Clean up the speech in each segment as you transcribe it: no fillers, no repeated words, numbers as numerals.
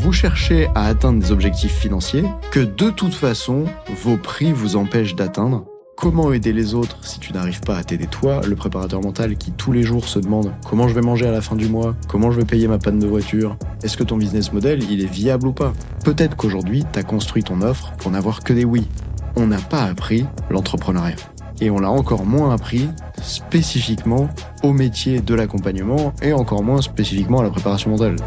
vous cherchez à atteindre des objectifs financiers que de toute façon, vos prix vous empêchent d'atteindre. Comment aider les autres si tu n'arrives pas à t'aider toi, le préparateur mental qui tous les jours se demande comment je vais manger à la fin du mois, comment je vais payer ma panne de voiture, est-ce que ton business model il est viable ou pas? Peut-être qu'aujourd'hui tu as construit ton offre pour n'avoir que des oui. On n'a pas appris l'entrepreneuriat. Et on l'a encore moins appris spécifiquement au métier de l'accompagnement et encore moins spécifiquement à la préparation mentale.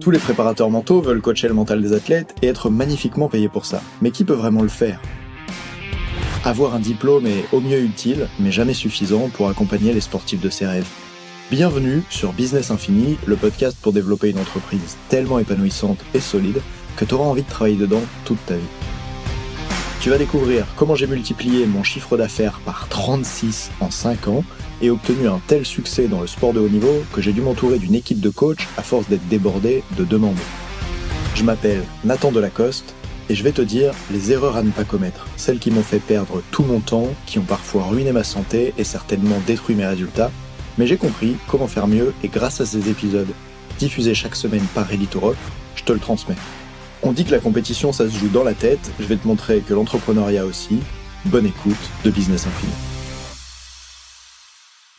Tous les préparateurs mentaux veulent coacher le mental des athlètes et être magnifiquement payés pour ça. Mais qui peut vraiment le faire? Avoir un diplôme est au mieux utile, mais jamais suffisant pour accompagner les sportifs de ses rêves. Bienvenue sur Business Infini, le podcast pour développer une entreprise tellement épanouissante et solide que tu auras envie de travailler dedans toute ta vie. Tu vas découvrir comment j'ai multiplié mon chiffre d'affaires par 36 en 5 ans et obtenu un tel succès dans le sport de haut niveau que j'ai dû m'entourer d'une équipe de coachs à force d'être débordé de demandes. Je m'appelle Nathan Delacoste et je vais te dire les erreurs à ne pas commettre, celles qui m'ont fait perdre tout mon temps, qui ont parfois ruiné ma santé et certainement détruit mes résultats, mais j'ai compris comment faire mieux et grâce à ces épisodes, diffusés chaque semaine par Ready to Rock, je te le transmets. On dit que la compétition ça se joue dans la tête, je vais te montrer que l'entrepreneuriat aussi. Bonne écoute de Business Infini.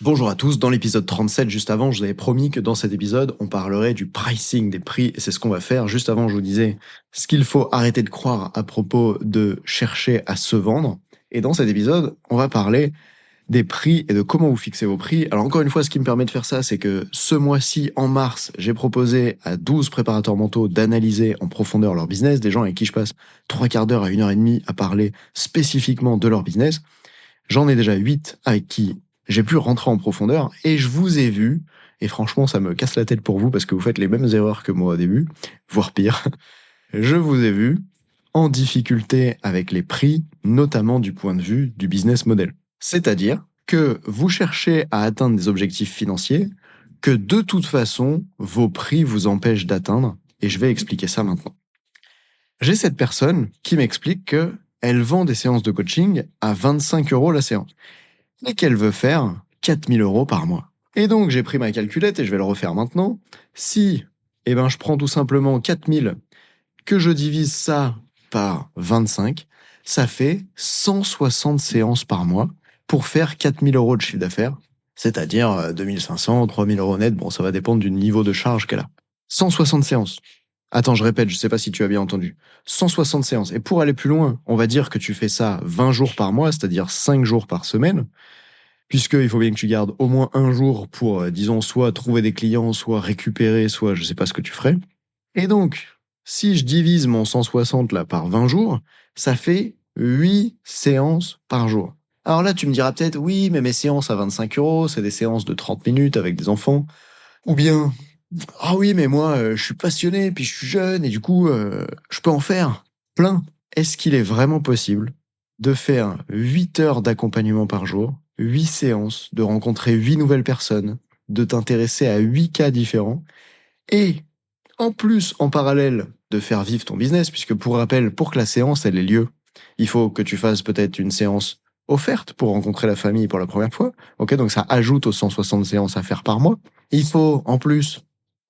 Bonjour à tous, dans l'épisode 37, juste avant, je vous avais promis que dans cet épisode, on parlerait du pricing, des prix, et c'est ce qu'on va faire. Juste avant, je vous disais ce qu'il faut arrêter de croire à propos de chercher à se vendre. Et dans cet épisode, on va parler des prix et de comment vous fixez vos prix. Alors encore une fois, ce qui me permet de faire ça, c'est que ce mois-ci, en mars, j'ai proposé à 12 préparateurs mentaux d'analyser en profondeur leur business, des gens avec qui je passe 3/4 d'heure à 1h30 à parler spécifiquement de leur business. J'en ai déjà 8 avec qui j'ai pu rentrer en profondeur et je vous ai vu, et franchement ça me casse la tête pour vous parce que vous faites les mêmes erreurs que moi au début, voire pire, je vous ai vu en difficulté avec les prix, notamment du point de vue du business model. C'est-à-dire que vous cherchez à atteindre des objectifs financiers que de toute façon vos prix vous empêchent d'atteindre, et je vais expliquer ça maintenant. J'ai cette personne qui m'explique qu'elle vend des séances de coaching à 25 € la séance et qu'elle veut faire 4 000 € par mois. Et donc, j'ai pris ma calculette et je vais le refaire maintenant. Si, je prends tout simplement 4 000, que je divise ça par 25, ça fait 160 séances par mois pour faire 4 000 € de chiffre d'affaires, c'est-à-dire 2 500, 3 000 € net. Bon, ça va dépendre du niveau de charge qu'elle a. 160 séances. Attends, je répète, je sais pas si tu as bien entendu. 160 séances. Et pour aller plus loin, on va dire que tu fais ça 20 jours par mois, c'est-à-dire 5 jours par semaine, puisqu'il faut bien que tu gardes au moins un jour pour, disons, soit trouver des clients, soit récupérer, soit je sais pas ce que tu ferais. Et donc, si je divise mon 160 là par 20 jours, ça fait 8 séances par jour. Alors là, tu me diras peut-être, oui, mais mes séances à 25 €, c'est des séances de 30 minutes avec des enfants. Ou bien, ah oui, mais moi, je suis passionné, puis je suis jeune, et du coup, je peux en faire plein. Est-ce qu'il est vraiment possible de faire 8 heures d'accompagnement par jour, 8 séances, de rencontrer 8 nouvelles personnes, de t'intéresser à 8 cas différents, et en plus, en parallèle, de faire vivre ton business, puisque pour rappel, pour que la séance elle ait lieu, il faut que tu fasses peut-être une séance offerte pour rencontrer la famille pour la première fois. Ok, donc ça ajoute aux 160 séances à faire par mois. Il faut en plus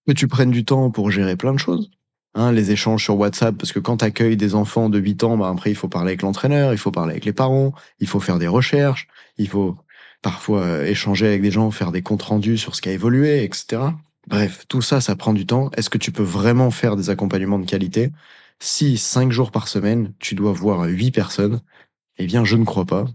que tu prennes du temps pour gérer plein de choses. Les échanges sur WhatsApp, parce que quand tu accueilles des enfants de 8 ans, après il faut parler avec l'entraîneur, il faut parler avec les parents, il faut faire des recherches, il faut parfois échanger avec des gens, faire des comptes rendus sur ce qui a évolué, etc. Bref, tout ça, ça prend du temps. Est-ce que tu peux vraiment faire des accompagnements de qualité si 5 jours par semaine, tu dois voir 8 personnes? Eh bien, je ne crois pas.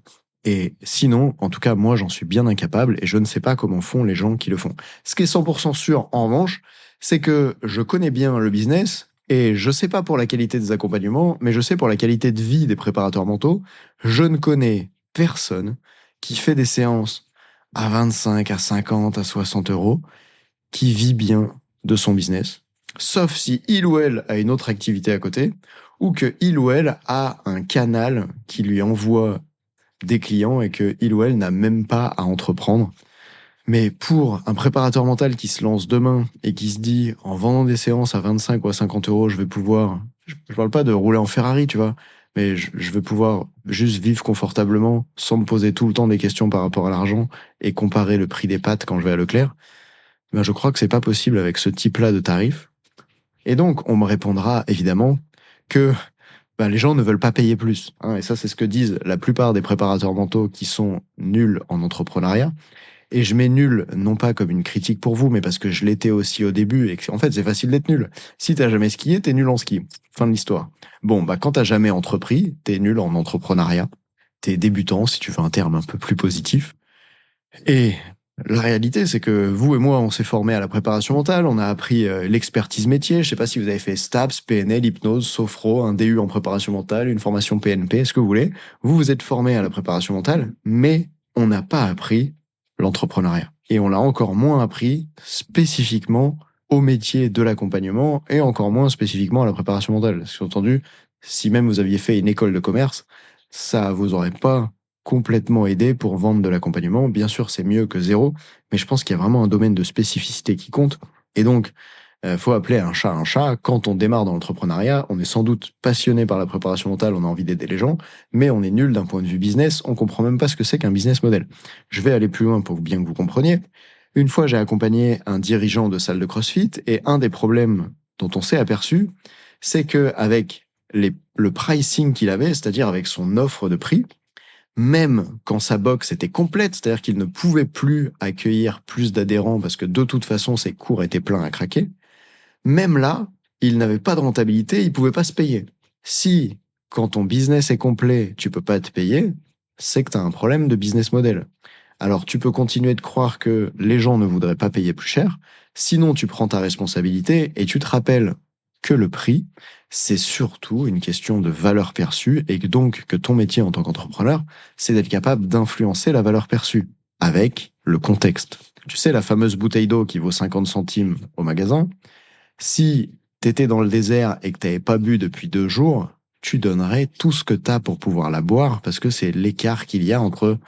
Et sinon, en tout cas, moi, j'en suis bien incapable et je ne sais pas comment font les gens qui le font. Ce qui est 100% sûr, en revanche, c'est que je connais bien le business et je sais pas pour la qualité des accompagnements, mais je sais pour la qualité de vie des préparateurs mentaux. Je ne connais personne qui fait des séances à 25, à 50, à 60 € qui vit bien de son business, sauf si il ou elle a une autre activité à côté, ou que il ou elle a un canal qui lui envoie des clients et que il ou elle n'a même pas à entreprendre. Mais pour un préparateur mental qui se lance demain et qui se dit, en vendant des séances à 25 ou à 50 €, je vais pouvoir, je parle pas de rouler en Ferrari, tu vois, mais je vais pouvoir juste vivre confortablement sans me poser tout le temps des questions par rapport à l'argent et comparer le prix des pâtes quand je vais à Leclerc. Ben, je crois que c'est pas possible avec ce type-là de tarif. Et donc, on me répondra évidemment que ben, les gens ne veulent pas payer plus, hein. Et ça, c'est ce que disent la plupart des préparateurs mentaux qui sont nuls en entrepreneuriat. Et je mets nul, non pas comme une critique pour vous, mais parce que je l'étais aussi au début et que, en fait, c'est facile d'être nul. Si t'as jamais skié, t'es nul en ski. Fin de l'histoire. Bon, bah, quand t'as jamais entrepris, t'es nul en entrepreneuriat. T'es débutant, si tu veux un terme un peu plus positif. Et la réalité, c'est que vous et moi, on s'est formés à la préparation mentale, on a appris l'expertise métier. Je sais pas si vous avez fait STAPS, PNL, hypnose, sophro, un DU en préparation mentale, une formation PNP, ce que vous voulez. Vous vous êtes formés à la préparation mentale, mais on n'a pas appris l'entrepreneuriat. Et on l'a encore moins appris spécifiquement au métier de l'accompagnement et encore moins spécifiquement à la préparation mentale. Sous-entendu, si même vous aviez fait une école de commerce, ça vous aurait pas complètement aidé pour vendre de l'accompagnement. Bien sûr, c'est mieux que zéro, mais je pense qu'il y a vraiment un domaine de spécificité qui compte. Et donc, faut appeler un chat un chat. Quand on démarre dans l'entrepreneuriat, on est sans doute passionné par la préparation mentale, on a envie d'aider les gens, mais on est nul d'un point de vue business, on comprend même pas ce que c'est qu'un business model. Je vais aller plus loin pour bien que vous compreniez. Une fois, j'ai accompagné un dirigeant de salle de CrossFit et un des problèmes dont on s'est aperçu, c'est que avec le pricing qu'il avait, c'est-à-dire avec son offre de prix, même quand sa box était complète, c'est-à-dire qu'il ne pouvait plus accueillir plus d'adhérents parce que de toute façon ses cours étaient pleins à craquer, même là, il n'avait pas de rentabilité, il pouvait pas se payer. Si, quand ton business est complet, tu peux pas te payer, c'est que tu as un problème de business model. Alors tu peux continuer de croire que les gens ne voudraient pas payer plus cher, sinon tu prends ta responsabilité et tu te rappelles que le prix, c'est surtout une question de valeur perçue et que donc que ton métier en tant qu'entrepreneur, c'est d'être capable d'influencer la valeur perçue avec le contexte. Tu sais, la fameuse bouteille d'eau qui vaut 50 centimes au magasin, si t'étais dans le désert et que t'avais pas bu depuis 2 jours, tu donnerais tout ce que t'as pour pouvoir la boire parce que c'est l'écart qu'il y a entre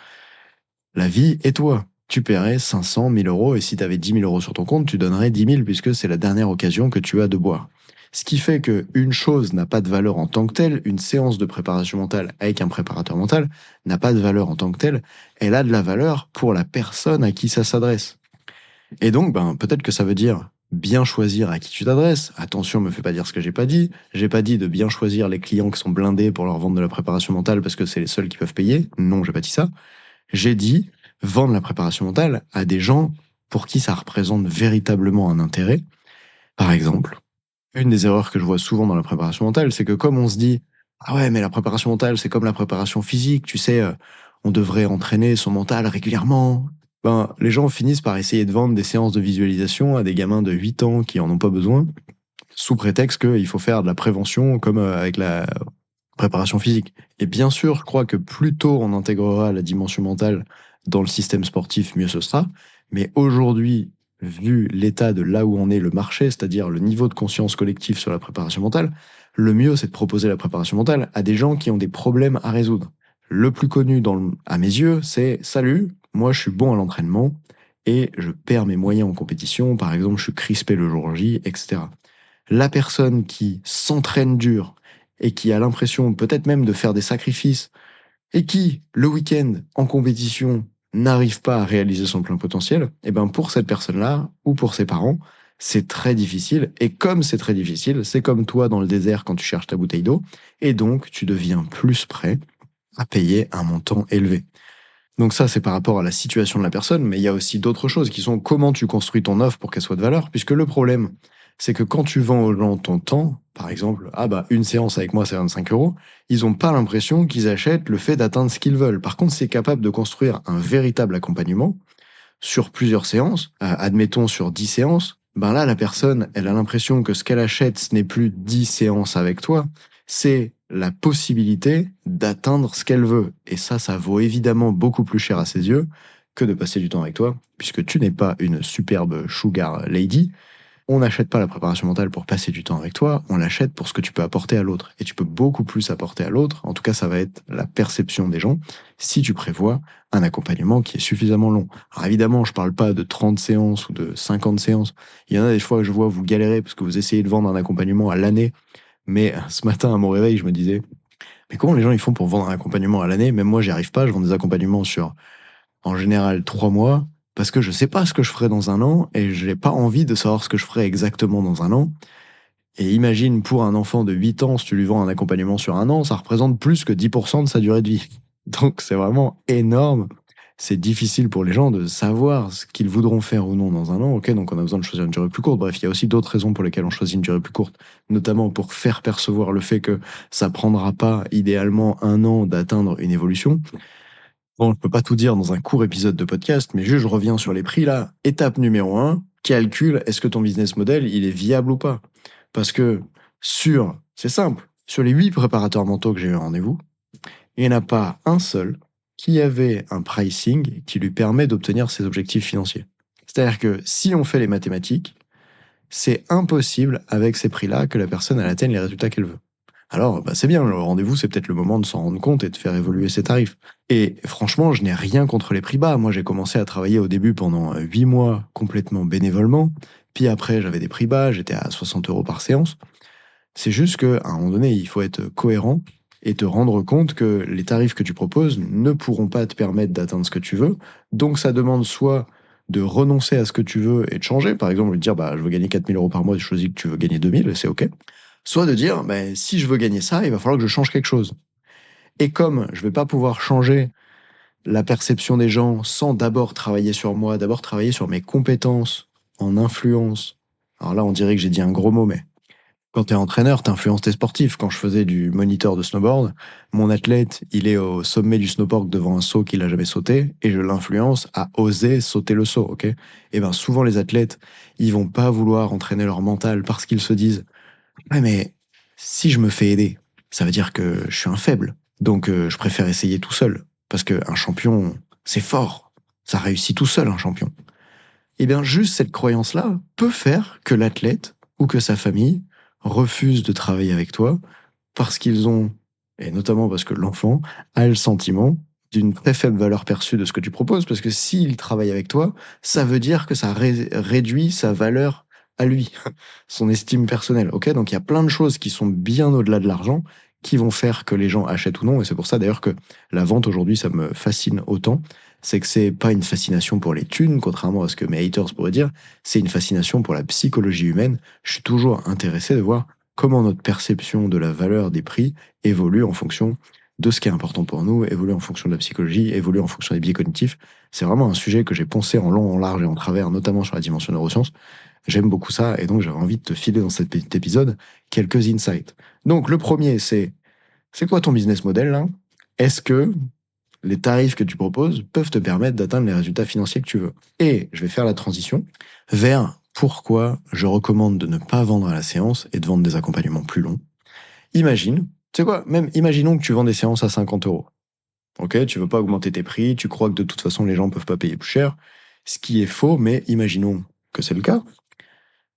la vie et toi. Tu paierais 500, 1000 euros et si tu avais 10 000 euros sur ton compte, tu donnerais 10 000 puisque c'est la dernière occasion que tu as de boire. Ce qui fait qu'une chose n'a pas de valeur en tant que telle, une séance de préparation mentale avec un préparateur mental n'a pas de valeur en tant que telle, elle a de la valeur pour la personne à qui ça s'adresse. Et donc, ben, peut-être que ça veut dire bien choisir à qui tu t'adresses. Attention, me fais pas dire ce que j'ai pas dit. J'ai pas dit de bien choisir les clients qui sont blindés pour leur vendre de la préparation mentale parce que c'est les seuls qui peuvent payer. Non, j'ai pas dit ça. J'ai dit vendre la préparation mentale à des gens pour qui ça représente véritablement un intérêt. Par exemple, une des erreurs que je vois souvent dans la préparation mentale, c'est que comme on se dit ah ouais, mais la préparation mentale, c'est comme la préparation physique, tu sais, on devrait entraîner son mental régulièrement. Ben, les gens finissent par essayer de vendre des séances de visualisation à des gamins de 8 ans qui en ont pas besoin, sous prétexte qu'il faut faire de la prévention comme avec la préparation physique. Et bien sûr, je crois que plus tôt on intégrera la dimension mentale dans le système sportif, mieux ce sera. Mais aujourd'hui, vu l'état de là où on est le marché, c'est-à-dire le niveau de conscience collective sur la préparation mentale, le mieux c'est de proposer la préparation mentale à des gens qui ont des problèmes à résoudre. Le plus connu à mes yeux, c'est salut, moi je suis bon à l'entraînement et je perds mes moyens en compétition, par exemple je suis crispé le jour J, etc. La personne qui s'entraîne dur et qui a l'impression peut-être même de faire des sacrifices et qui, le week-end, en compétition, n'arrive pas à réaliser son plein potentiel, et ben pour cette personne-là, ou pour ses parents, c'est très difficile. Et comme c'est très difficile, c'est comme toi dans le désert quand tu cherches ta bouteille d'eau, et donc tu deviens plus prêt à payer un montant élevé. Donc ça, c'est par rapport à la situation de la personne, mais il y a aussi d'autres choses qui sont comment tu construis ton offre pour qu'elle soit de valeur, puisque le problème, c'est que quand tu vends aux gens ton temps, par exemple, ah bah une séance avec moi c'est 25 euros, ils ont pas l'impression qu'ils achètent le fait d'atteindre ce qu'ils veulent. Par contre, c'est capable de construire un véritable accompagnement sur plusieurs séances, admettons sur 10 séances, ben là la personne, elle a l'impression que ce qu'elle achète, ce n'est plus 10 séances avec toi, c'est la possibilité d'atteindre ce qu'elle veut. Et ça vaut évidemment beaucoup plus cher à ses yeux que de passer du temps avec toi, puisque tu n'es pas une superbe sugar lady. On n'achète pas la préparation mentale pour passer du temps avec toi, on l'achète pour ce que tu peux apporter à l'autre. Et tu peux beaucoup plus apporter à l'autre, en tout cas ça va être la perception des gens, si tu prévois un accompagnement qui est suffisamment long. Alors évidemment, je parle pas de 30 séances ou de 50 séances. Il y en a des fois que je vois vous galérer parce que vous essayez de vendre un accompagnement à l'année. Mais ce matin, à mon réveil, je me disais, mais comment les gens ils font pour vendre un accompagnement à l'année? Même moi, j'y arrive pas. Je vends des accompagnements sur, en général, 3 mois. parce que je sais pas ce que je ferai dans un an et j'ai pas envie de savoir ce que je ferai exactement dans un an. Et imagine, pour un enfant de 8 ans, si tu lui vends un accompagnement sur un an, ça représente plus que 10% de sa durée de vie. Donc c'est vraiment énorme. C'est difficile pour les gens de savoir ce qu'ils voudront faire ou non dans un an. Ok, donc on a besoin de choisir une durée plus courte. Bref, il y a aussi d'autres raisons pour lesquelles on choisit une durée plus courte, notamment pour faire percevoir le fait que ça prendra pas idéalement un an d'atteindre une évolution. Bon, je peux pas tout dire dans un court épisode de podcast, mais juste je reviens sur les prix là. Étape numéro 1, calcule est-ce que ton business model il est viable ou pas. Parce que c'est simple, sur les 8 préparateurs mentaux que j'ai eu en rendez-vous, il n'y en a pas un seul qui avait un pricing qui lui permet d'obtenir ses objectifs financiers. C'est-à-dire que si on fait les mathématiques, c'est impossible avec ces prix-là que la personne elle atteigne les résultats qu'elle veut. Alors, c'est bien, le rendez-vous, c'est peut-être le moment de s'en rendre compte et de faire évoluer ses tarifs. Et franchement, je n'ai rien contre les prix bas. Moi, j'ai commencé à travailler au début pendant 8 mois complètement bénévolement. Puis après, j'avais des prix bas, j'étais à 60 € par séance. C'est juste qu'à un moment donné, il faut être cohérent et te rendre compte que les tarifs que tu proposes ne pourront pas te permettre d'atteindre ce que tu veux. Donc, ça demande soit de renoncer à ce que tu veux et de changer. Par exemple, de dire, je veux gagner 4 000 € par mois, je choisis que tu veux gagner 2 000, c'est OK. Soit de dire, si je veux gagner ça, il va falloir que je change quelque chose. Et comme je vais pas pouvoir changer la perception des gens sans d'abord travailler sur moi, d'abord travailler sur mes compétences en influence. Alors là, on dirait que j'ai dit un gros mot, mais quand tu es entraîneur, tu influences tes sportifs. Quand je faisais du moniteur de snowboard, mon athlète, il est au sommet du snowboard devant un saut qu'il a jamais sauté et je l'influence à oser sauter le saut, ok? Et souvent les athlètes, ils vont pas vouloir entraîner leur mental parce qu'ils se disent ouais, mais si je me fais aider, ça veut dire que je suis un faible. Donc je préfère essayer tout seul. Parce qu'un champion, c'est fort. Ça réussit tout seul, un champion. Et bien juste cette croyance-là peut faire que l'athlète ou que sa famille refuse de travailler avec toi parce qu'ils ont, et notamment parce que l'enfant a le sentiment d'une très faible valeur perçue de ce que tu proposes, parce que s'il travaille avec toi, ça veut dire que ça réduit sa valeur à lui, son estime personnelle. Ok, donc il y a plein de choses qui sont bien au-delà de l'argent, qui vont faire que les gens achètent ou non, et c'est pour ça d'ailleurs que la vente aujourd'hui, ça me fascine autant. C'est que c'est pas une fascination pour les thunes, contrairement à ce que mes haters pourraient dire, c'est une fascination pour la psychologie humaine. Je suis toujours intéressé de voir comment notre perception de la valeur des prix évolue en fonction de ce qui est important pour nous, évolue en fonction de la psychologie, évolue en fonction des biais cognitifs. C'est vraiment un sujet que j'ai poncé en long, en large et en travers, notamment sur la dimension neurosciences. J'aime beaucoup ça, et donc j'avais envie de te filer dans cet petit épisode quelques insights. Donc le premier, c'est quoi ton business model là? Est-ce que les tarifs que tu proposes peuvent te permettre d'atteindre les résultats financiers que tu veux? Et je vais faire la transition vers pourquoi je recommande de ne pas vendre à la séance et de vendre des accompagnements plus longs. Imagine, tu sais quoi, même imaginons que tu vends des séances à 50 €. Ok, tu veux pas augmenter tes prix, tu crois que de toute façon les gens peuvent pas payer plus cher, ce qui est faux, mais imaginons que c'est le cas.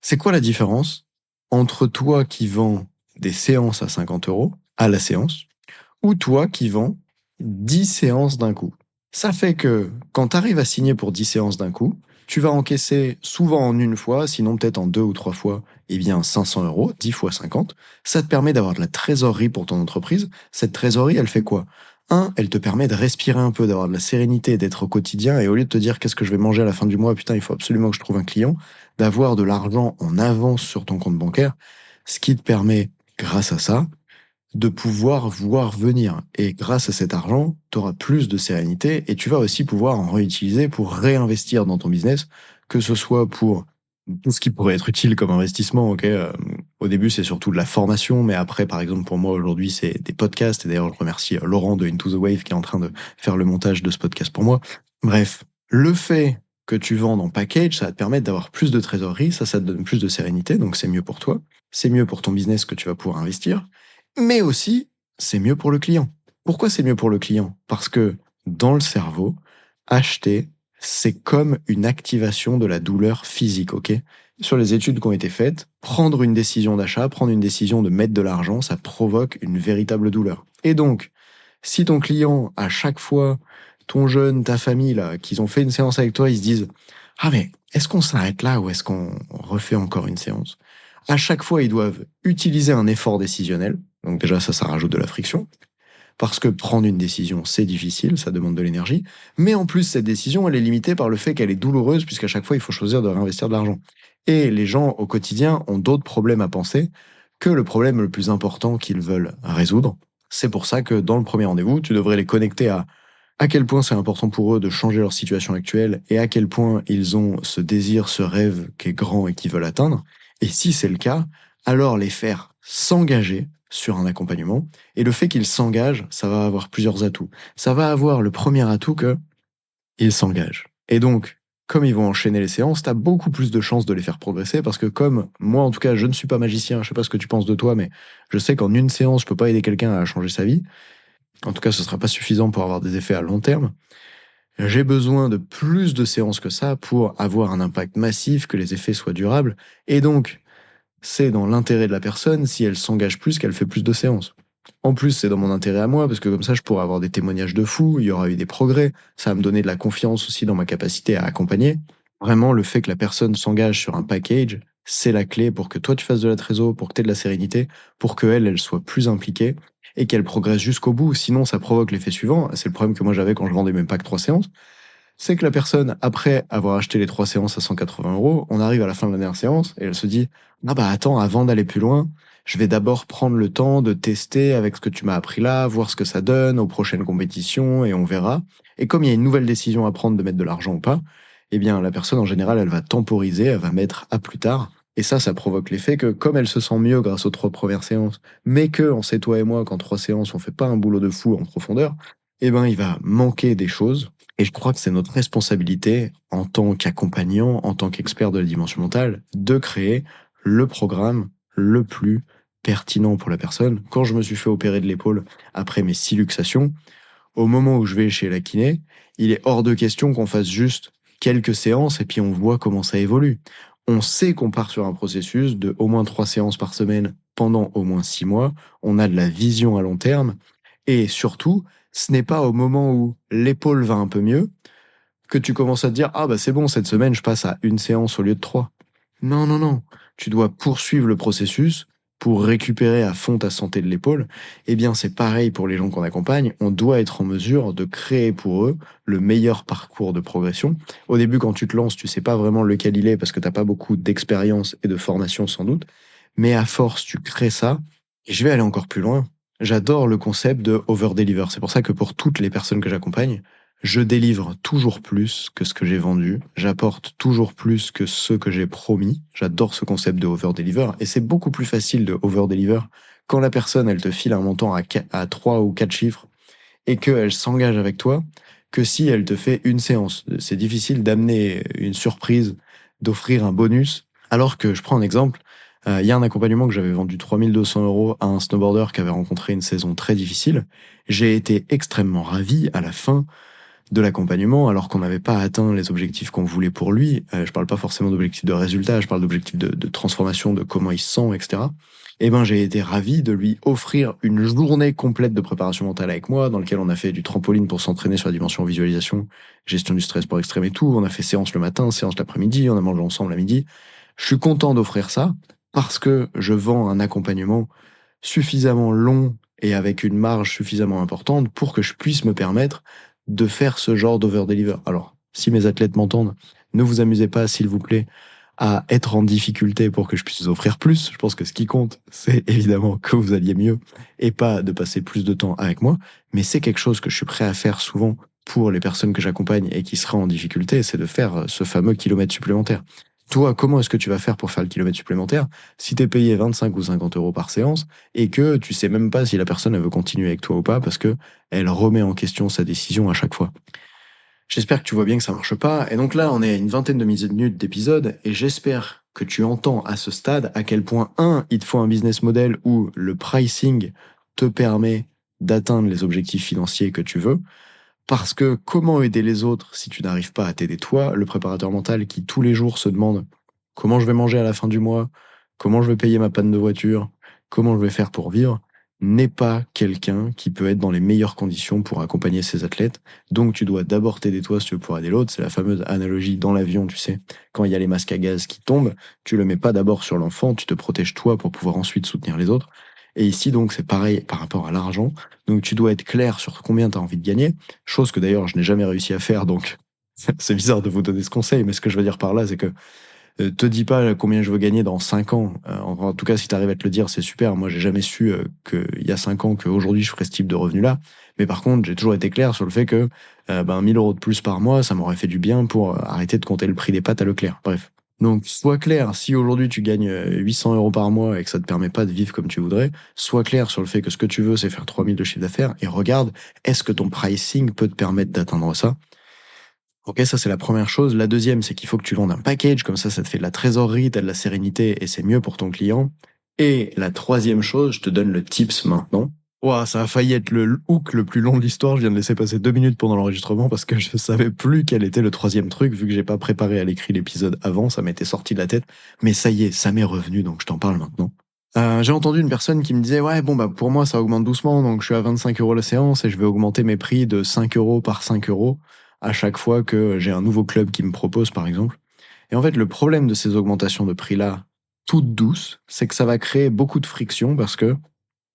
C'est quoi la différence entre toi qui vends des séances à 50 € à la séance ou toi qui vends 10 séances d'un coup? Ça fait que quand tu arrives à signer pour 10 séances d'un coup, tu vas encaisser souvent en une fois, sinon peut-être en 2 ou 3 fois, 500 €, 10 fois 50. Ça te permet d'avoir de la trésorerie pour ton entreprise. Cette trésorerie, elle fait quoi? Elle te permet de respirer un peu, d'avoir de la sérénité, d'être au quotidien, et au lieu de te dire qu'est-ce que je vais manger à la fin du mois, putain, il faut absolument que je trouve un client, d'avoir de l'argent en avance sur ton compte bancaire, ce qui te permet, grâce à ça, de pouvoir voir venir. Et grâce à cet argent, tu auras plus de sérénité et tu vas aussi pouvoir en réutiliser pour réinvestir dans ton business, que ce soit pour tout ce qui pourrait être utile comme investissement. Ok, au début, c'est surtout de la formation, mais après, par exemple, pour moi, aujourd'hui, c'est des podcasts. Et d'ailleurs, je remercie Laurent de Into the Wave qui est en train de faire le montage de ce podcast pour moi. Bref, le fait que tu vendes en package, ça va te permettre d'avoir plus de trésorerie, ça te donne plus de sérénité, donc c'est mieux pour toi, c'est mieux pour ton business que tu vas pouvoir investir, mais aussi, c'est mieux pour le client. Pourquoi c'est mieux pour le client? Parce que dans le cerveau, acheter, c'est comme une activation de la douleur physique, ok? Sur les études qui ont été faites, prendre une décision d'achat, prendre une décision de mettre de l'argent, ça provoque une véritable douleur. Et donc, si ton client, à chaque fois, ton jeune, ta famille, là, qu'ils ont fait une séance avec toi, ils se disent « Ah mais, est-ce qu'on s'arrête là ou est-ce qu'on refait encore une séance ?» À chaque fois, ils doivent utiliser un effort décisionnel. Donc déjà, ça rajoute de la friction. parce que prendre une décision, c'est difficile, ça demande de l'énergie, mais en plus, cette décision, elle est limitée par le fait qu'elle est douloureuse, puisqu'à chaque fois, il faut choisir de réinvestir de l'argent. Et les gens, au quotidien, ont d'autres problèmes à penser que le problème le plus important qu'ils veulent résoudre. C'est pour ça que dans le premier rendez-vous, tu devrais les connecter à quel point c'est important pour eux de changer leur situation actuelle et à quel point ils ont ce désir, ce rêve qui est grand et qu'ils veulent atteindre. Et si c'est le cas, alors les faire s'engager sur un accompagnement. Et le fait qu'ils s'engagent, ça va avoir plusieurs atouts. Ça va avoir le premier atout que ils s'engagent. Et donc, comme ils vont enchaîner les séances, tu as beaucoup plus de chances de les faire progresser parce que comme moi, en tout cas, je ne suis pas magicien, je sais pas ce que tu penses de toi, mais je sais qu'en une séance, je peux pas aider quelqu'un à changer sa vie. En tout cas, ce sera pas suffisant pour avoir des effets à long terme. J'ai besoin de plus de séances que ça pour avoir un impact massif, que les effets soient durables. Et donc, c'est dans l'intérêt de la personne si elle s'engage plus qu'elle fait plus de séances. En plus, c'est dans mon intérêt à moi, parce que comme ça, je pourrais avoir des témoignages de fous, il y aura eu des progrès, ça va me donner de la confiance aussi dans ma capacité à accompagner. Vraiment, le fait que la personne s'engage sur un package, c'est la clé pour que toi, tu fasses de la trésor, pour que tu aies de la sérénité, pour qu'elle, elle soit plus impliquée et qu'elle progresse jusqu'au bout. Sinon, ça provoque l'effet suivant. C'est le problème que moi j'avais quand je vendais mes packs 3 séances. C'est que la personne, après avoir acheté les 3 séances à 180 €, on arrive à la fin de la dernière séance et elle se dit: ah bah attends, avant d'aller plus loin, je vais d'abord prendre le temps de tester avec ce que tu m'as appris là, voir ce que ça donne aux prochaines compétitions et on verra. Et comme il y a une nouvelle décision à prendre de mettre de l'argent ou pas, eh bien la personne en général, elle va temporiser, elle va mettre à plus tard. Et ça provoque l'effet que comme elle se sent mieux grâce aux 3 premières séances, mais que on sait toi et moi qu'en 3 séances on fait pas un boulot de fou en profondeur, eh ben il va manquer des choses. Et je crois que c'est notre responsabilité en tant qu'accompagnant, en tant qu'expert de la dimension mentale, de créer le programme le plus pertinent pour la personne. Quand je me suis fait opérer de l'épaule après mes 6 luxations, au moment où je vais chez la kiné, il est hors de question qu'on fasse juste quelques séances et puis on voit comment ça évolue. On sait qu'on part sur un processus de au moins 3 séances par semaine pendant au moins 6 mois. On a de la vision à long terme. Et surtout, ce n'est pas au moment où l'épaule va un peu mieux que tu commences à te dire: ah bah c'est bon, cette semaine, je passe à une séance au lieu de 3. Non, non, non. Tu dois poursuivre le processus pour récupérer à fond ta santé de l'épaule. Eh bien, c'est pareil pour les gens qu'on accompagne. On doit être en mesure de créer pour eux le meilleur parcours de progression. Au début, quand tu te lances, tu sais pas vraiment lequel il est parce que t'as pas beaucoup d'expérience et de formation sans doute. Mais à force, tu crées ça. Et je vais aller encore plus loin. J'adore le concept de over-deliver. C'est pour ça que pour toutes les personnes que j'accompagne, je délivre toujours plus que ce que j'ai vendu. J'apporte toujours plus que ce que j'ai promis. J'adore ce concept de over-deliver. Et c'est beaucoup plus facile de over-deliver quand la personne, elle te file un montant à 3 ou 4 chiffres et qu'elle s'engage avec toi que si elle te fait une séance. C'est difficile d'amener une surprise, d'offrir un bonus. Alors que je prends un exemple. Il y a un accompagnement que j'avais vendu 3 200 € à un snowboarder qui avait rencontré une saison très difficile. J'ai été extrêmement ravi à la fin de l'accompagnement, alors qu'on n'avait pas atteint les objectifs qu'on voulait pour lui. Je parle pas forcément d'objectifs de résultat, je parle d'objectifs de transformation, de comment il se sent, etc. Eh ben, j'ai été ravi de lui offrir une journée complète de préparation mentale avec moi, dans laquelle on a fait du trampoline pour s'entraîner sur la dimension visualisation, gestion du stress pour extrême et tout. On a fait séance le matin, séance l'après-midi, on a mangé ensemble à midi. Je suis content d'offrir ça parce que je vends un accompagnement suffisamment long et avec une marge suffisamment importante pour que je puisse me permettre de faire ce genre d'over-deliver. Alors, si mes athlètes m'entendent, ne vous amusez pas, s'il vous plaît, à être en difficulté pour que je puisse offrir plus. Je pense que ce qui compte, c'est évidemment que vous alliez mieux et pas de passer plus de temps avec moi. Mais c'est quelque chose que je suis prêt à faire souvent pour les personnes que j'accompagne et qui seraient en difficulté, c'est de faire ce fameux kilomètre supplémentaire. Toi, comment est-ce que tu vas faire pour faire le kilomètre supplémentaire si t'es payé 25 ou 50 € par séance et que tu sais même pas si la personne elle veut continuer avec toi ou pas parce que elle remet en question sa décision à chaque fois. J'espère que tu vois bien que ça marche pas. Et donc là, on est à une vingtaine de minutes d'épisode et j'espère que tu entends à ce stade à quel point, il te faut un business model où le pricing te permet d'atteindre les objectifs financiers que tu veux. Parce que comment aider les autres si tu n'arrives pas à t'aider toi, le préparateur mental qui tous les jours se demande comment je vais manger à la fin du mois, comment je vais payer ma panne de voiture, comment je vais faire pour vivre, n'est pas quelqu'un qui peut être dans les meilleures conditions pour accompagner ses athlètes. Donc tu dois d'abord t'aider toi si tu veux pouvoir aider l'autre. C'est la fameuse analogie dans l'avion, tu sais. Quand il y a les masques à gaz qui tombent, tu le mets pas d'abord sur l'enfant, tu te protèges toi pour pouvoir ensuite soutenir les autres. Et ici, donc, c'est pareil par rapport à l'argent. Donc, tu dois être clair sur combien tu as envie de gagner, chose que d'ailleurs, je n'ai jamais réussi à faire, donc c'est bizarre de vous donner ce conseil, mais ce que je veux dire par là, c'est que te dis pas combien je veux gagner dans 5 ans. En tout cas, si tu arrives à te le dire, c'est super. Moi, j'ai jamais su qu'il y a 5 ans qu'aujourd'hui, je ferais ce type de revenu-là. Mais par contre, j'ai toujours été clair sur le fait que 1000 euros de plus par mois, ça m'aurait fait du bien pour arrêter de compter le prix des pâtes à Leclerc. Bref. Donc, sois clair. Si aujourd'hui, tu gagnes 800 euros par mois et que ça te permet pas de vivre comme tu voudrais, sois clair sur le fait que ce que tu veux, c'est faire 3000 de chiffre d'affaires et regarde, est-ce que ton pricing peut te permettre d'atteindre ça? Ok, ça c'est la première chose. La deuxième, c'est qu'il faut que tu vendes un package, comme ça te fait de la trésorerie, t'as de la sérénité et c'est mieux pour ton client. Et la troisième chose, je te donne le tips maintenant. Ouah, ça a failli être le hook le plus long de l'histoire. Je viens de laisser passer 2 minutes pendant l'enregistrement parce que je savais plus quel était le troisième truc, vu que j'ai pas préparé à l'écrit l'épisode avant, ça m'était sorti de la tête. Mais ça y est, ça m'est revenu, donc je t'en parle maintenant. J'ai entendu une personne qui me disait ouais bon bah pour moi ça augmente doucement donc je suis à 25 euros la séance et je vais augmenter mes prix de 5 euros par 5 euros à chaque fois que j'ai un nouveau club qui me propose par exemple. Et en fait le problème de ces augmentations de prix là toutes douces c'est que ça va créer beaucoup de friction parce que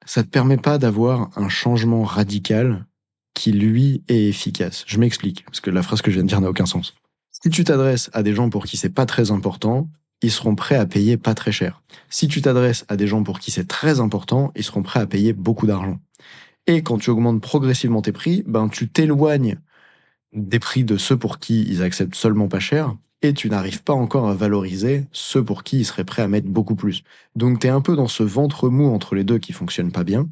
ça te permet pas d'avoir un changement radical qui lui est efficace. Je m'explique parce que la phrase que je viens de dire n'a aucun sens. Si tu t'adresses à des gens pour qui c'est pas très important, ils seront prêts à payer pas très cher. Si tu t'adresses à des gens pour qui c'est très important, ils seront prêts à payer beaucoup d'argent. Et quand tu augmentes progressivement tes prix, ben tu t'éloignes des prix de ceux pour qui ils acceptent seulement pas cher et tu n'arrives pas encore à valoriser ceux pour qui ils seraient prêts à mettre beaucoup plus. Donc tu es un peu dans ce ventre mou entre les deux qui fonctionne pas bien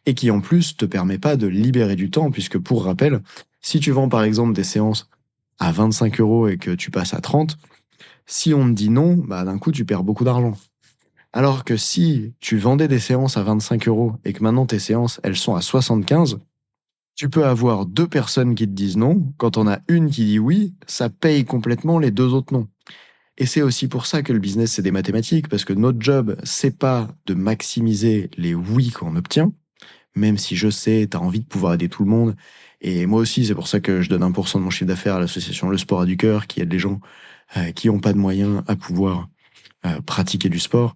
et qui en plus te permet pas de libérer du temps puisque pour rappel, si tu vends par exemple des séances à 25 euros et que tu passes à 30, si on te dit non, bah d'un coup tu perds beaucoup d'argent. Alors que si tu vendais des séances à 25 euros et que maintenant tes séances elles sont à 75, tu peux avoir deux personnes qui te disent non. Quand on a une qui dit oui, ça paye complètement les deux autres non. Et c'est aussi pour ça que le business c'est des mathématiques parce que notre job c'est pas de maximiser les oui qu'on obtient, même si je sais, tu as envie de pouvoir aider tout le monde. Et moi aussi, c'est pour ça que je donne 1% de mon chiffre d'affaires à l'association Le Sport a du Cœur, qui aide les gens qui n'ont pas de moyens à pouvoir pratiquer du sport.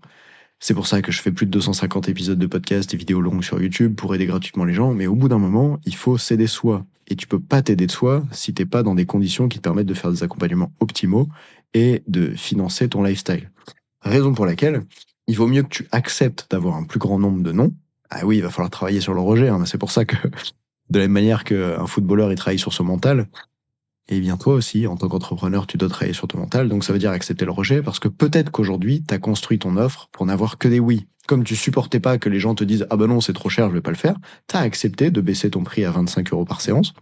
C'est pour ça que je fais plus de 250 épisodes de podcast et vidéos longues sur YouTube pour aider gratuitement les gens. Mais au bout d'un moment, il faut s'aider soi. Et tu peux pas t'aider de soi si t'es pas dans des conditions qui te permettent de faire des accompagnements optimaux et de financer ton lifestyle. Raison pour laquelle il vaut mieux que tu acceptes d'avoir un plus grand nombre de noms. Ah oui, il va falloir travailler sur le rejet, hein, mais c'est pour ça que, de la même manière qu'un footballeur, il travaille sur son mental, et bien toi aussi, en tant qu'entrepreneur, tu dois travailler sur ton mental, donc ça veut dire accepter le rejet, parce que peut-être qu'aujourd'hui, tu as construit ton offre pour n'avoir que des oui. Comme tu supportais pas que les gens te disent « Ah ben non, c'est trop cher, je vais pas le faire », tu as accepté de baisser ton prix à 25 euros par séance.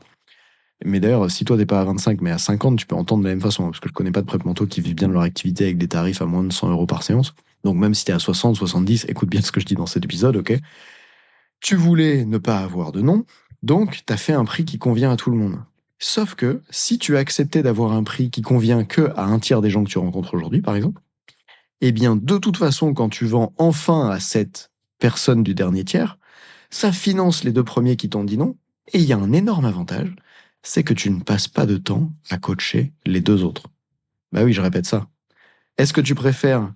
Mais d'ailleurs, si toi t'es pas à 25 mais à 50, tu peux entendre de la même façon, parce que je connais pas de prep mentaux qui vivent bien de leur activité avec des tarifs à moins de 100 euros par séance. Donc même si t'es à 60, 70, écoute bien ce que je dis dans cet épisode, ok? Tu voulais ne pas avoir de nom, donc t'as fait un prix qui convient à tout le monde. Sauf que si tu as accepté d'avoir un prix qui convient que à un tiers des gens que tu rencontres aujourd'hui, par exemple, eh bien de toute façon, quand tu vends enfin à cette personne du dernier tiers, ça finance les deux premiers qui t'ont dit non, et il y a un énorme avantage, c'est que tu ne passes pas de temps à coacher les deux autres. Bah oui, je répète ça. Est-ce que tu préfères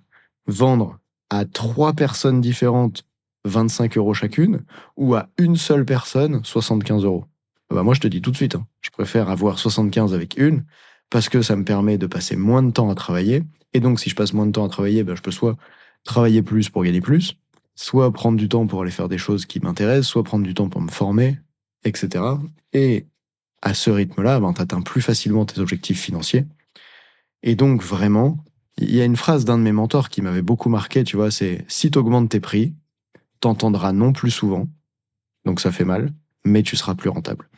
vendre à 3 personnes différentes 25 euros chacune ou à une seule personne 75 euros? Bah moi, je te dis tout de suite, hein, je préfère avoir 75 avec une parce que ça me permet de passer moins de temps à travailler. Et donc, si je passe moins de temps à travailler, bah, je peux soit travailler plus pour gagner plus, soit prendre du temps pour aller faire des choses qui m'intéressent, soit prendre du temps pour me former, etc. Et à ce rythme-là, ben, tu atteins plus facilement tes objectifs financiers. Et donc, vraiment, il y a une phrase d'un de mes mentors qui m'avait beaucoup marqué, tu vois, c'est « Si tu augmentes tes prix, t'entendras non plus souvent, donc ça fait mal, mais tu seras plus rentable. »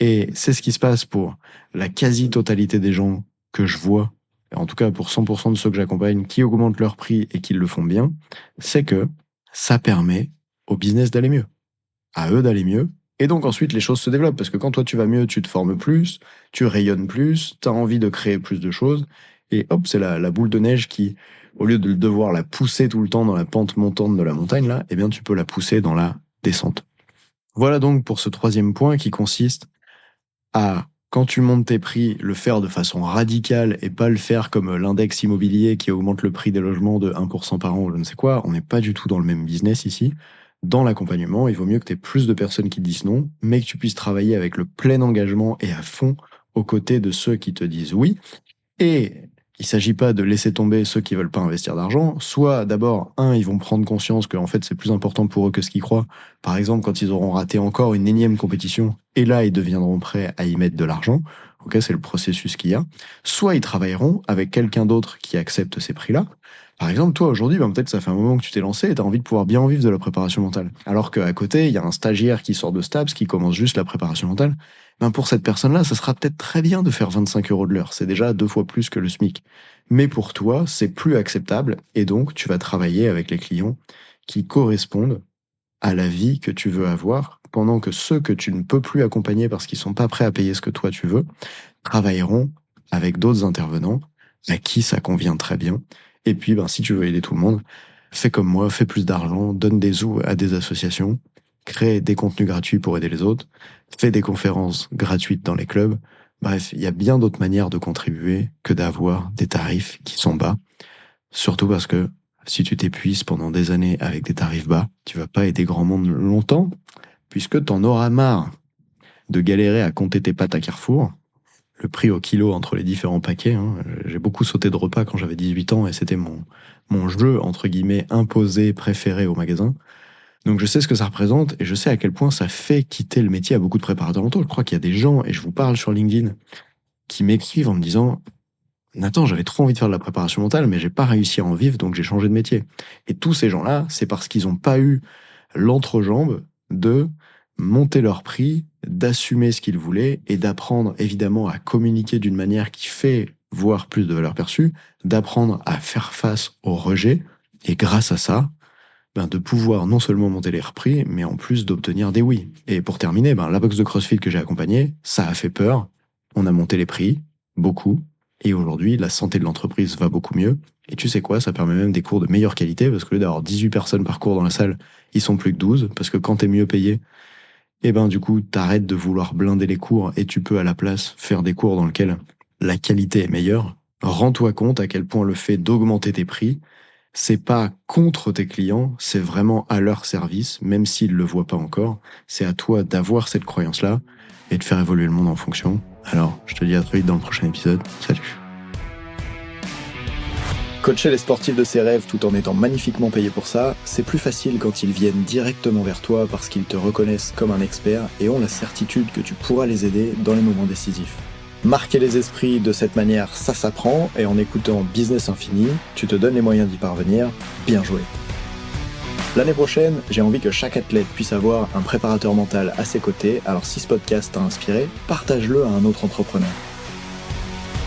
Et c'est ce qui se passe pour la quasi-totalité des gens que je vois, en tout cas pour 100% de ceux que j'accompagne, qui augmentent leur prix et qui le font bien, c'est que ça permet au business d'aller mieux, à eux d'aller mieux, et donc ensuite les choses se développent, parce que quand toi tu vas mieux, tu te formes plus, tu rayonnes plus, tu as envie de créer plus de choses, et hop, c'est la boule de neige qui, au lieu de devoir la pousser tout le temps dans la pente montante de la montagne, là, eh bien tu peux la pousser dans la descente. Voilà donc pour ce troisième point qui consiste à, quand tu montes tes prix, le faire de façon radicale et pas le faire comme l'index immobilier qui augmente le prix des logements de 1% par an ou je ne sais quoi. On n'est pas du tout dans le même business ici. Dans l'accompagnement, il vaut mieux que tu aies plus de personnes qui te disent non, mais que tu puisses travailler avec le plein engagement et à fond aux côtés de ceux qui te disent oui. Et il ne s'agit pas de laisser tomber ceux qui veulent pas investir d'argent. Soit d'abord, ils vont prendre conscience qu'en fait c'est plus important pour eux que ce qu'ils croient. Par exemple, quand ils auront raté encore une énième compétition, et là ils deviendront prêts à y mettre de l'argent. Ok, c'est le processus qu'il y a. Soit ils travailleront avec quelqu'un d'autre qui accepte ces prix-là. Par exemple, toi aujourd'hui, peut-être ça fait un moment que tu t'es lancé et tu as envie de pouvoir bien en vivre de la préparation mentale. Alors qu'à côté, il y a un stagiaire qui sort de STAPS qui commence juste la préparation mentale. Pour cette personne-là, ça sera peut-être très bien de faire 25 € de l'heure. C'est déjà 2 fois plus que le SMIC. Mais pour toi, c'est plus acceptable et donc tu vas travailler avec les clients qui correspondent à la vie que tu veux avoir, pendant que ceux que tu ne peux plus accompagner parce qu'ils sont pas prêts à payer ce que toi tu veux, travailleront avec d'autres intervenants à qui ça convient très bien. Et puis, si tu veux aider tout le monde, fais comme moi, fais plus d'argent, donne des sous à des associations, crée des contenus gratuits pour aider les autres, fais des conférences gratuites dans les clubs. Bref, il y a bien d'autres manières de contribuer que d'avoir des tarifs qui sont bas. Surtout parce que si tu t'épuises pendant des années avec des tarifs bas, tu vas pas aider grand monde longtemps, puisque t'en auras marre de galérer à compter tes pâtes à Carrefour, le prix au kilo entre les différents paquets. J'ai beaucoup sauté de repas quand j'avais 18 ans et c'était mon jeu, entre guillemets, imposé, préféré au magasin. Donc je sais ce que ça représente et je sais à quel point ça fait quitter le métier à beaucoup de préparateurs mentaux. Je crois qu'il y a des gens, et je vous parle sur LinkedIn, qui m'écrivent en me disant « Nathan, j'avais trop envie de faire de la préparation mentale, mais j'ai pas réussi à en vivre, donc j'ai changé de métier. » Et tous ces gens-là, c'est parce qu'ils n'ont pas eu l'entrejambe de monter leur prix, d'assumer ce qu'ils voulaient et d'apprendre évidemment à communiquer d'une manière qui fait voir plus de valeur perçue, d'apprendre à faire face au rejet et grâce à ça, de pouvoir non seulement monter les prix, mais en plus d'obtenir des oui. Et pour terminer, la box de CrossFit que j'ai accompagnée, ça a fait peur. On a monté les prix, beaucoup. Et aujourd'hui, la santé de l'entreprise va beaucoup mieux. Et tu sais quoi, ça permet même des cours de meilleure qualité, parce que au lieu d'avoir 18 personnes par cours dans la salle, ils sont plus que 12, parce que quand t'es mieux payé, du coup, t'arrêtes de vouloir blinder les cours et tu peux à la place faire des cours dans lesquels la qualité est meilleure. Rends-toi compte à quel point le fait d'augmenter tes prix, c'est pas contre tes clients, c'est vraiment à leur service, même s'ils le voient pas encore. C'est à toi d'avoir cette croyance-là et de faire évoluer le monde en fonction. Alors, je te dis à très vite dans le prochain épisode. Salut. Coacher les sportifs de ses rêves tout en étant magnifiquement payé pour ça, c'est plus facile quand ils viennent directement vers toi parce qu'ils te reconnaissent comme un expert et ont la certitude que tu pourras les aider dans les moments décisifs. Marquer les esprits de cette manière, ça s'apprend, et en écoutant Business Infini, tu te donnes les moyens d'y parvenir. Bien joué. L'année prochaine, j'ai envie que chaque athlète puisse avoir un préparateur mental à ses côtés, alors si ce podcast t'a inspiré, partage-le à un autre entrepreneur.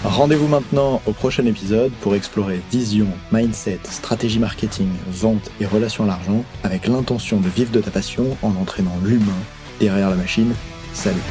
Rendez-vous maintenant au prochain épisode pour explorer vision, mindset, stratégie marketing, vente et relations à l'argent avec l'intention de vivre de ta passion en entraînant l'humain derrière la machine. Salut!